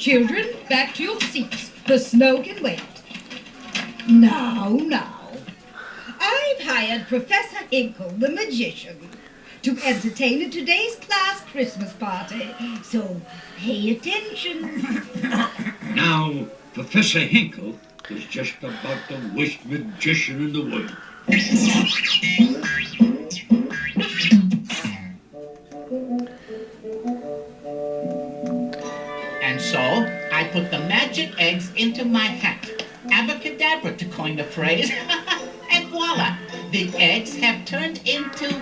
Children, back to your seats. The snow can wait. Now. I've hired Professor Hinkle, the magician, to entertain at today's class Christmas party. So pay attention. Now, Professor Hinkle is just about the worst magician in the world. And so, I put the magic eggs into my hat. Abracadabra, to coin the phrase. And voila, the eggs have turned into...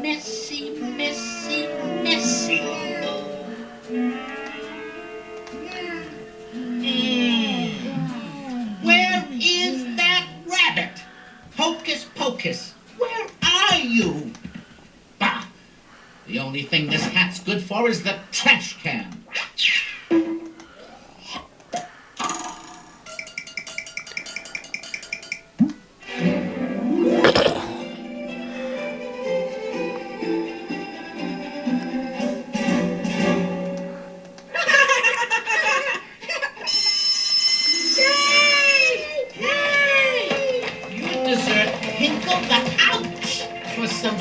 messy. Where is that rabbit? Hocus Pocus, where are you? Bah! The only thing this hat's good for is the trash can. You deserve Hinkle the Ouch for some